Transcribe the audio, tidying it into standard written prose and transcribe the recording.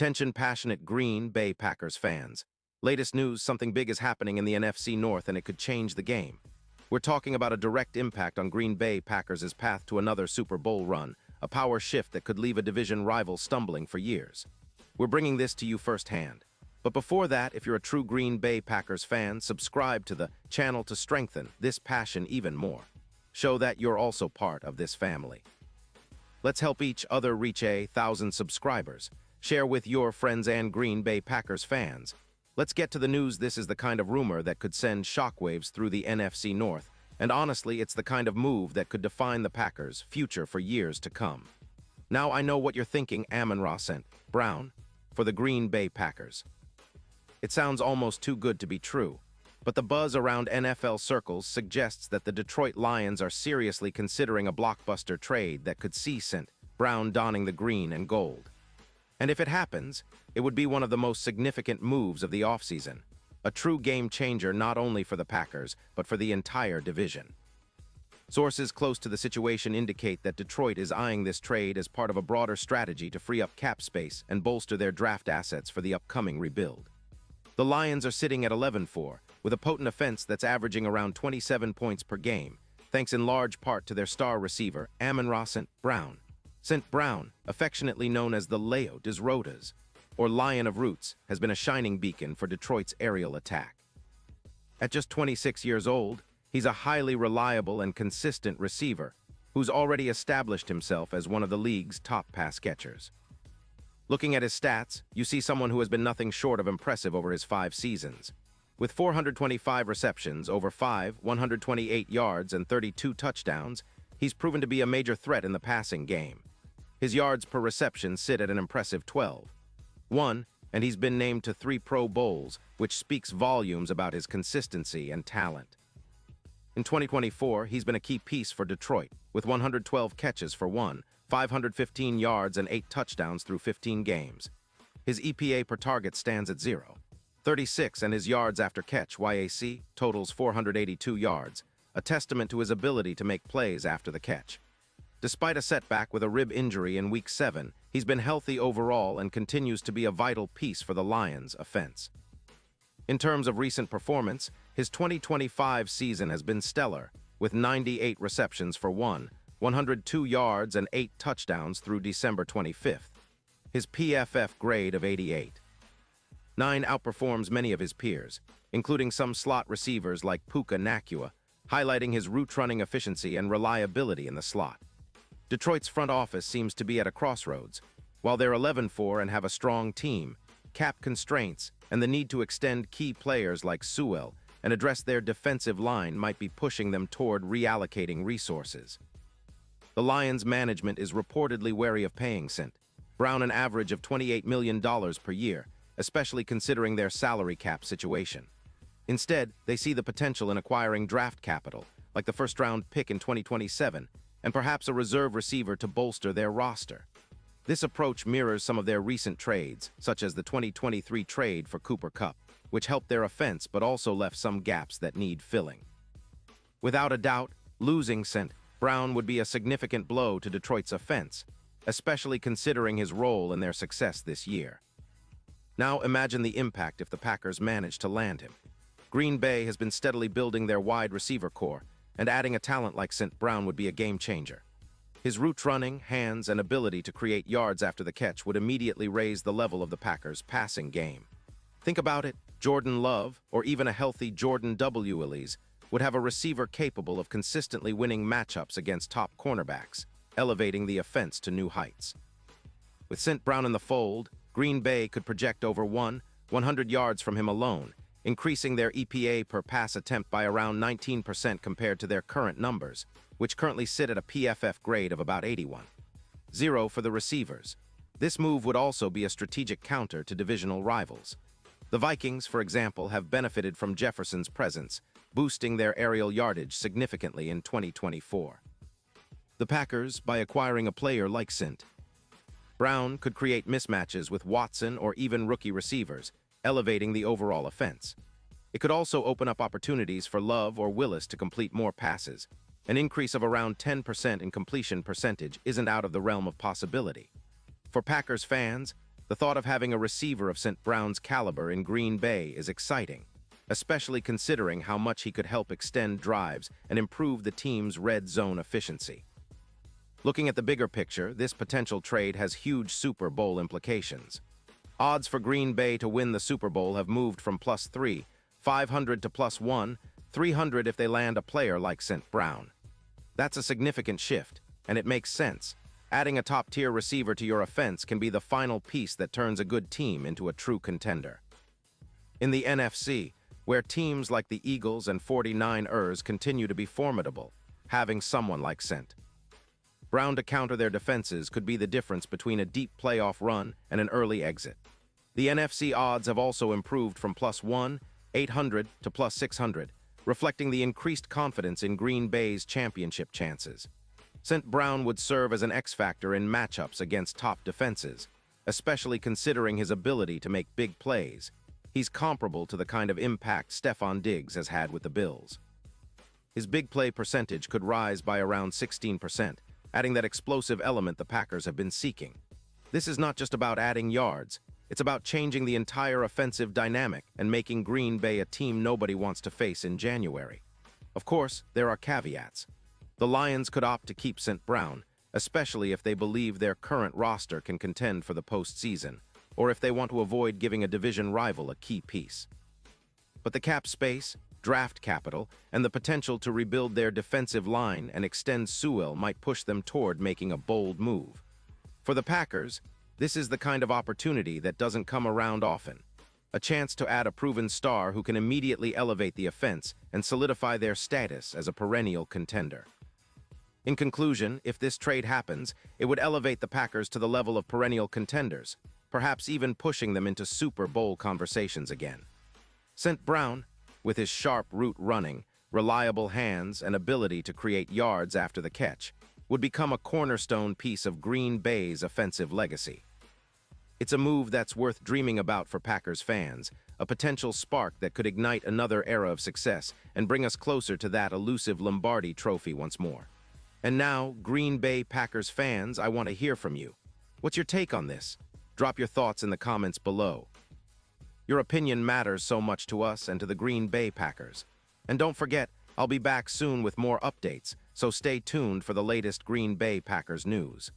Attention passionate Green Bay Packers fans. Latest news, something big is happening in the NFC North and it could change the game. We're talking about a direct impact on Green Bay Packers' path to another Super Bowl run, a power shift that could leave a division rival stumbling for years. We're bringing this to you firsthand. But before that, if you're a true Green Bay Packers fan, subscribe to the channel to strengthen this passion even more. Show that you're also part of this family. Let's help each other reach 1,000 subscribers. Share with your friends and Green Bay Packers fans. Let's get to the news. This is the kind of rumor that could send shockwaves through the NFC North, and honestly, it's the kind of move that could define the Packers' future for years to come. Now I know what you're thinking, Amon-Ra St. Brown, for the Green Bay Packers. It sounds almost too good to be true, but the buzz around NFL circles suggests that the Detroit Lions are seriously considering a blockbuster trade that could see St. Brown donning the green and gold. And if it happens, it would be one of the most significant moves of the offseason, a true game changer not only for the Packers, but for the entire division. Sources close to the situation indicate that Detroit is eyeing this trade as part of a broader strategy to free up cap space and bolster their draft assets for the upcoming rebuild. The Lions are sitting at 11-4, with a potent offense that's averaging around 27 points per game, thanks in large part to their star receiver, Amon-Ra St. Brown. St. Brown, affectionately known as the Leo des Rotas, or Lion of Roots, has been a shining beacon for Detroit's aerial attack. At just 26 years old, he's a highly reliable and consistent receiver who's already established himself as one of the league's top pass catchers. Looking at his stats, you see someone who has been nothing short of impressive over his 5 seasons. With 425 receptions, over 128 yards, and 32 touchdowns, he's proven to be a major threat in the passing game. His yards per reception sit at an impressive 12. And he's been named to 3 Pro Bowls, which speaks volumes about his consistency and talent. In 2024, he's been a key piece for Detroit, with 112 catches for 515 yards and 8 touchdowns through 15 games. His EPA per target stands at 0.36, and his yards after catch, YAC, totals 482 yards, a testament to his ability to make plays after the catch. Despite a setback with a rib injury in Week 7, he's been healthy overall and continues to be a vital piece for the Lions' offense. In terms of recent performance, his 2025 season has been stellar, with 98 receptions for 102 yards and 8 touchdowns through December 25th. His PFF grade of 88. 9 outperforms many of his peers, including some slot receivers like Puka Nacua, highlighting his route-running efficiency and reliability in the slot. Detroit's front office seems to be at a crossroads. While they're 11-4 and have a strong team, cap constraints and the need to extend key players like Sewell and address their defensive line might be pushing them toward reallocating resources. The Lions' management is reportedly wary of paying St. Brown an average of $28 million per year, especially considering their salary cap situation. Instead, they see the potential in acquiring draft capital, like the first-round pick in 2027, and perhaps a reserve receiver to bolster their roster. This approach mirrors some of their recent trades, such as the 2023 trade for Cooper Kupp, which helped their offense but also left some gaps that need filling. Without a doubt, losing St. Brown would be a significant blow to Detroit's offense, especially considering his role in their success this year. Now imagine the impact if the Packers manage to land him. Green Bay has been steadily building their wide receiver core, and adding a talent like St. Brown would be a game changer. His route running, hands, and ability to create yards after the catch would immediately raise the level of the Packers' passing game. Think about it, Jordan Love, or even a healthy Jordan W. Willis, would have a receiver capable of consistently winning matchups against top cornerbacks, elevating the offense to new heights. With St. Brown in the fold, Green Bay could project over 100 yards from him alone, increasing their EPA per pass attempt by around 19% compared to their current numbers, which currently sit at a PFF grade of about 81. 0 for the receivers. This move would also be a strategic counter to divisional rivals. The Vikings, for example, have benefited from Jefferson's presence, boosting their aerial yardage significantly in 2024. The Packers, by acquiring a player like St. Brown, could create mismatches with Watson or even rookie receivers, elevating the overall offense. It could also open up opportunities for Love or Willis to complete more passes. An increase of around 10% in completion percentage isn't out of the realm of possibility. For Packers fans, The thought of having a receiver of St. Brown's caliber in Green Bay is exciting, especially considering how much he could help extend drives and improve the team's red zone efficiency. Looking at the bigger picture, this potential trade has huge Super Bowl implications. Odds for Green Bay to win the Super Bowl have moved from +3, 500 to +1, 300 if they land a player like St. Brown. That's a significant shift, and it makes sense. Adding a top-tier receiver to your offense can be the final piece that turns a good team into a true contender. In the NFC, where teams like the Eagles and 49ers continue to be formidable, having someone like St. Brown to counter their defenses could be the difference between a deep playoff run and an early exit. The NFC odds have also improved from +1, 800 to +600, reflecting the increased confidence in Green Bay's championship chances. St. Brown would serve as an X-factor in matchups against top defenses, especially considering his ability to make big plays. He's comparable to the kind of impact Stefon Diggs has had with the Bills. His big play percentage could rise by around 16%, adding that explosive element the Packers have been seeking. This is not just about adding yards, it's about changing the entire offensive dynamic and making Green Bay a team nobody wants to face in January. Of course, there are caveats. The Lions could opt to keep St. Brown, especially if they believe their current roster can contend for the postseason, or if they want to avoid giving a division rival a key piece. But the cap space, draft capital, and the potential to rebuild their defensive line and extend Sewell might push them toward making a bold move. For the Packers, this is the kind of opportunity that doesn't come around often. A chance to add a proven star who can immediately elevate the offense and solidify their status as a perennial contender. In conclusion, if this trade happens, it would elevate the Packers to the level of perennial contenders, perhaps even pushing them into Super Bowl conversations again. St. Brown, with his sharp route running, reliable hands, and ability to create yards after the catch, would become a cornerstone piece of Green Bay's offensive legacy. It's a move that's worth dreaming about for Packers fans, a potential spark that could ignite another era of success and bring us closer to that elusive Lombardi trophy once more. And now, Green Bay Packers fans, I want to hear from you. What's your take on this? Drop your thoughts in the comments below. Your opinion matters so much to us and to the Green Bay Packers. And don't forget, I'll be back soon with more updates, so stay tuned for the latest Green Bay Packers news.